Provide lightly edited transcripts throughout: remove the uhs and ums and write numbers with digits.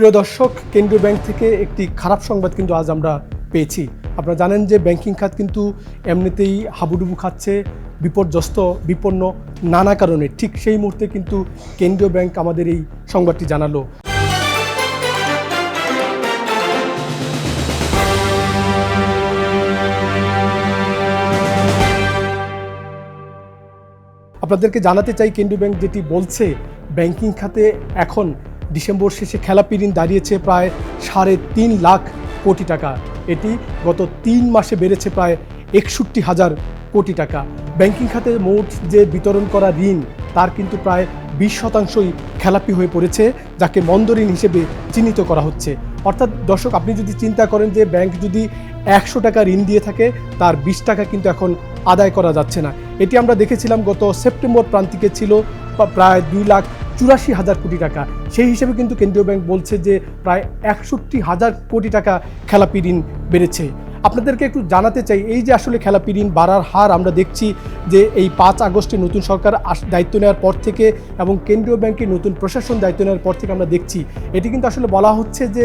প্রিয় দর্শক, কেন্দ্রীয় ব্যাংক থেকে একটি খারাপ সংবাদ কিন্তু আজ আমরা পেয়েছি। আপনারা জানেন যে ব্যাংকিং খাত কিন্তু এমনিতেই হাবুডুবু খাচ্ছে, বিপর্যস্ত, বিপন্ন নানা কারণে। ঠিক সেই মুহূর্তে কিন্তু কেন্দ্রীয় ব্যাংক আমাদের এই সংবাদটি জানালো। আপনাদেরকে জানাতে চাই, কেন্দ্রীয় ব্যাংক যেটি বলছে, ব্যাংকিং খাতে এখন ডিসেম্বর শেষে খেলাপি ঋণ দাঁড়িয়েছে প্রায় ৩.৫ লাখ কোটি টাকা। এটি গত ৩ মাসে বেড়েছে প্রায় ৬১,০০০ কোটি টাকা। ব্যাংকিং খাতে মোট যে বিতরণ করা ঋণ তার কিন্তু প্রায় ২০% খেলাপি হয়ে পড়েছে, যাকে মন্দ ঋণ হিসেবে চিহ্নিত করা হচ্ছে। অর্থাৎ দর্শক, আপনি যদি চিন্তা করেন যে ব্যাংক যদি ১০০ টাকা ঋণ দিয়ে থাকে, তার ২০ টাকা কিন্তু এখন আদায় করা যাচ্ছে না। এটি আমরা দেখেছিলাম গত সেপ্টেম্বর প্রান্তিকে ছিল প্রায় ২,৮৪,০০০ কোটি টাকা। সেই হিসেবে কিন্তু কেন্দ্রীয় ব্যাংক বলছে যে প্রায় ৬১,০০০ কোটি টাকা খেলাপি ঋণ বেড়েছে। আপনাদেরকে একটু জানাতে চাই, এই যে আসলে খেলাপি ঋণ বাড়ার হার আমরা দেখছি যে এই ৫ আগস্টে নতুন সরকার দায়িত্ব নেওয়ার পর থেকে এবং কেন্দ্রীয় ব্যাংকের নতুন প্রশাসন দায়িত্ব নেওয়ার পর থেকে আমরা দেখছি, এটি কিন্তু আসলে বলা হচ্ছে যে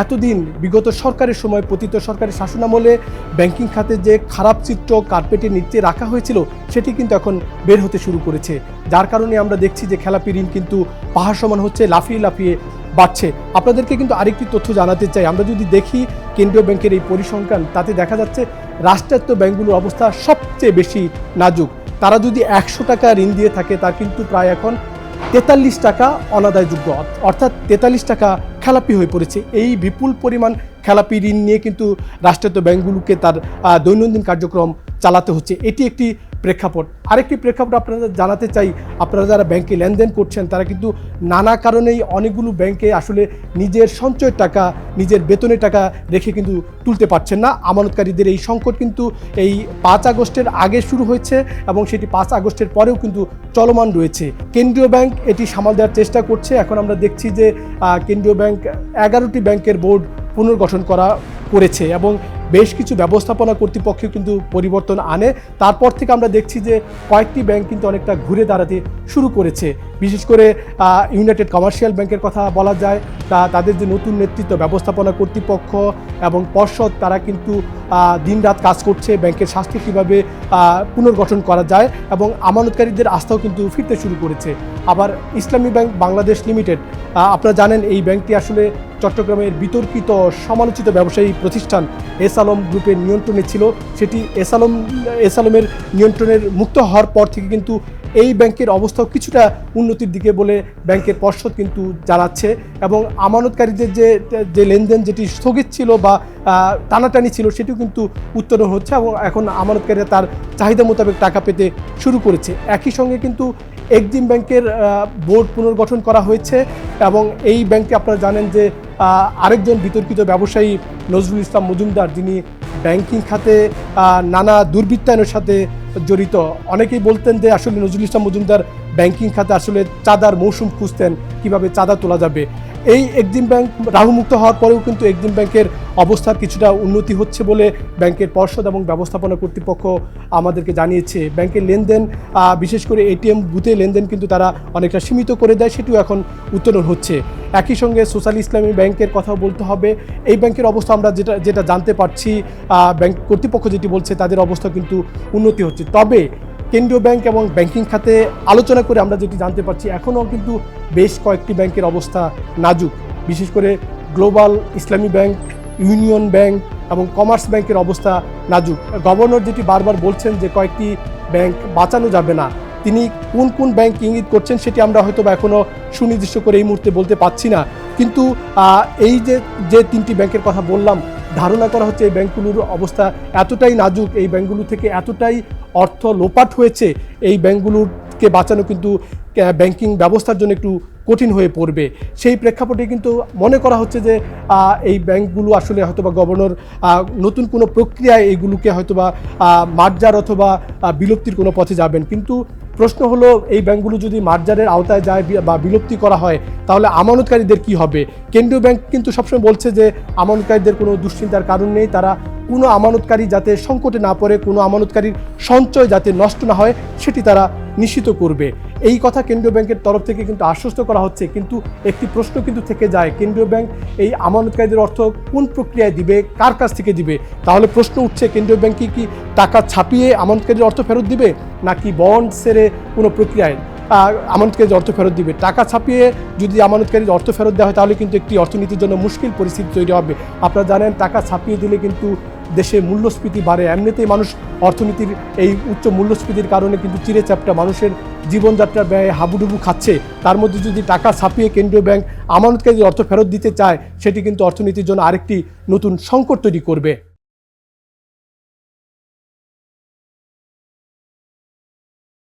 এতদিন বিগত সরকারের সময়, পতিত সরকারের শাসনামলে ব্যাংকিং খাতে যে খারাপ চিত্র কার্পেটের নিচে রাখা হয়েছিল, সেটি কিন্তু এখন বের হতে শুরু করেছে। যার কারণে আমরা দেখছি যে খেলাপি ঋণ কিন্তু পাহাড় সমান হচ্ছে, লাফিয়ে লাফিয়ে বাড়ছে। আপনাদেরকে কিন্তু আরেকটি তথ্য জানাতে চাই, আমরা যদি দেখি কেন্দ্রীয় ব্যাংকের এই পরিসংখ্যান, তাতে দেখা যাচ্ছে রাষ্ট্রায়ত্ত ব্যাংকগুলোর অবস্থা সবচেয়ে বেশি নাজুক। তারা যদি ১০০ টাকা ঋণ দিয়ে থাকে, তার কিন্তু প্রায় এখন ৪৩ টাকা অনাদায়যোগ্য, অর্থাৎ ৪৩ টাকা খেলাপি হয়ে পড়েছে। এই বিপুল পরিমাণ খেলাপি ঋণ নিয়ে কিন্তু রাষ্ট্রায়ত্ত ব্যাংকগুলোকে তার দৈনন্দিন কার্যক্রম চালাতে হচ্ছে। এটি একটি প্রেক্ষাপট। আরেকটি প্রেক্ষাপট আপনাদের জানাতে চাই, আপনারা যারা ব্যাংকে লেনদেন করছেন, তারা কিন্তু নানা কারণেই অনেকগুলো ব্যাংকে আসলে নিজের সঞ্চয়ের টাকা, নিজের বেতনের টাকা রেখে কিন্তু তুলতে পারছেন না। আমানতকারীদের এই সংকট কিন্তু এই ৫ আগস্টের আগে শুরু হয়েছে এবং সেটি ৫ আগস্টের পরেও কিন্তু চলমান রয়েছে। কেন্দ্রীয় ব্যাংক এটি সামাল দেওয়ার চেষ্টা করছে। এখন আমরা দেখছি যে কেন্দ্রীয় ব্যাংক ১১টি ব্যাংকের বোর্ড পুনর্গঠন করেছে এবং বেশ কিছু ব্যবস্থাপনা কর্তৃপক্ষেও কিন্তু পরিবর্তন আনে। তারপর থেকে আমরা দেখছি যে কয়েকটি ব্যাংক কিন্তু অনেকটা ঘুরে দাঁড়াতে শুরু করেছে। বিশেষ করে ইউনাইটেড কমার্শিয়াল ব্যাংকের কথা বলা যায়, তাদের যে নতুন নেতৃত্ব, ব্যবস্থাপনা কর্তৃপক্ষ এবং পর্ষদ, তারা কিন্তু দিনরাত কাজ করছে ব্যাংকের স্বাস্থ্য কীভাবে পুনর্গঠন করা যায় এবং আমানতকারীদের আস্থাও কিন্তু ফিরতে শুরু করেছে। আবার ইসলামী ব্যাংক বাংলাদেশ লিমিটেড, আপনারা জানেন এই ব্যাংকটি আসলে চট্টগ্রামের বিতর্কিত সমালোচিত ব্যবসায়ী প্রতিষ্ঠান এস আলম গ্রুপের নিয়ন্ত্রণে ছিল। সেটি এস আলমের নিয়ন্ত্রণের মুক্ত হওয়ার পর থেকে কিন্তু এই ব্যাংকের অবস্থাও কিছুটা উন্নতির দিকে বলে ব্যাংকের পর্ষদ কিন্তু জানাচ্ছে এবং আমানতকারীদের যে লেনদেন যেটি স্থগিত ছিল বা টানাটানি ছিল, সেটিও কিন্তু উত্তরণ হচ্ছে এবং এখন আমানতকারীরা তার চাহিদা মোতাবেক টাকা পেতে শুরু করেছে। একই সঙ্গে কিন্তু এক্সিম ব্যাংকের বোর্ড পুনর্গঠন করা হয়েছে এবং এই ব্যাংকে আপনারা জানেন যে আরেকজন বিতর্কিত ব্যবসায়ী নজরুল ইসলাম মজুমদার, যিনি ব্যাংকিং খাতে নানা দুর্বৃত্তায়নের সাথে জড়িত। অনেকেই বলতেন যে আসলে নজরুল ইসলাম মজুমদার ব্যাংকিং খাতে আসলে চাঁদার মৌসুম খুঁজতেন, কিভাবে চাঁদা তোলা যাবে। এই এক্সিম ব্যাংক রাহুমুক্ত হওয়ার পরেও কিন্তু এক্সিম ব্যাংকের অবস্থার কিছুটা উন্নতি হচ্ছে বলে ব্যাংকের পর্ষদ এবং ব্যবস্থাপনা কর্তৃপক্ষ আমাদেরকে জানিয়েছে। ব্যাংকের লেনদেন, বিশেষ করে এটিএম বুথে লেনদেন কিন্তু তারা অনেকটা সীমিত করে দেয়, সেটিও এখন উত্তোলন হচ্ছে। একই সঙ্গে সোশ্যাল ইসলামী ব্যাংকের কথাও বলতে হবে। এই ব্যাংকের অবস্থা আমরা যেটা জানতে পারছি, ব্যাংক কর্তৃপক্ষ যেটি বলছে, তাদের অবস্থা কিন্তু উন্নতি হচ্ছে। তবে কেন্দ্রীয় ব্যাংক এবং ব্যাংকিং খাতে আলোচনা করে আমরা যেটি জানতে পারছি, এখনও কিন্তু বেশ কয়েকটি ব্যাংকের অবস্থা নাজুক। বিশেষ করে গ্লোবাল ইসলামী ব্যাংক, ইউনিয়ন ব্যাংক এবং কমার্স ব্যাংকের অবস্থা নাজুক। গভর্নর যেটি বারবার বলছেন যে কয়েকটি ব্যাংক বাঁচানো যাবে না, তিনি কোন কোন ব্যাংক ইঙ্গিত করছেন সেটি আমরা হয়তো বা এখনও সুনির্দিষ্ট করে এই মুহূর্তে বলতে পারছি না। কিন্তু এই যে 3টি ব্যাংকের কথা বললাম, ধারণা করা হচ্ছে এই ব্যাংকগুলোর অবস্থা এতটাই নাজুক, এই ব্যাংকগুলো থেকে এতটাই অর্থ লোপাট হয়েছে, এই ব্যাংকগুলোকে বাঁচানো কিন্তু ব্যাংকিং ব্যবস্থার জন্য একটু কঠিন হয়ে পড়বে। সেই প্রেক্ষাপটে কিন্তু মনে করা হচ্ছে যে এই ব্যাংকগুলো আসলে হয়তোবা গভর্নর নতুন কোনো প্রক্রিয়ায় এইগুলোকে হয়তোবা মার্জার অথবা বিলুপ্তির কোনো পথে যাবেন। কিন্তু প্রশ্ন হলো, এই ব্যাংকগুলো যদি মার্জারের আওতায় যায় বা বিলুপ্তি করা হয়, তাহলে আমানতকারীদের কি হবে? কেন্দ্রীয় ব্যাংক কিন্তু সবসময় বলছে যে আমানতকারীদের কোনো দুশ্চিন্তার কারণ নেই, তারা কোনো আমানতকারী যাতে সংকটে না পড়ে, কোনো আমানতকারীর সঞ্চয় যাতে নষ্ট না হয় সেটি তারা নিশ্চিত করবে। এই কথা কেন্দ্রীয় ব্যাংকের তরফ থেকে কিন্তু আশ্বস্ত করা হচ্ছে। কিন্তু একটি প্রশ্ন কিন্তু থেকে যায়, কেন্দ্রীয় ব্যাংক এই আমানতকারীদের অর্থ কোন প্রক্রিয়ায় দিবে, কার কাছ থেকে দিবে? তাহলে প্রশ্ন উঠছে, কেন্দ্রীয় ব্যাংক কি টাকা ছাপিয়ে আমানতকারীদের অর্থ ফেরত দিবে, নাকি বন্ড সেরে কোনো প্রক্রিয়ায় আমানতকারীদের অর্থ ফেরত দিবে? টাকা ছাপিয়ে যদি আমানতকারীর অর্থ ফেরত দেওয়া হয় তাহলে কিন্তু একটি অর্থনীতির জন্য মুশকিল পরিস্থিতি তৈরি হবে। আপনারা জানেন, টাকা ছাপিয়ে দিলে কিন্তু দেশে মূল্যস্ফীতি বাড়ে। এমনিতেই মানুষ অর্থনীতির এই উচ্চ মূল্যস্ফীতির কারণে কিন্তু চিড়ে চ্যাপ্টা, মানুষের জীবনযাত্রার ব্যয় হাবুডুবু খাচ্ছে। তার মধ্যে যদি টাকা ছাপিয়ে কেন্দ্রীয় ব্যাংক আমানতকারীদের অর্থ ফেরত দিতে চায়, সেটি কিন্তু অর্থনীতির জন্য আরেকটি নতুন সংকট তৈরি করবে।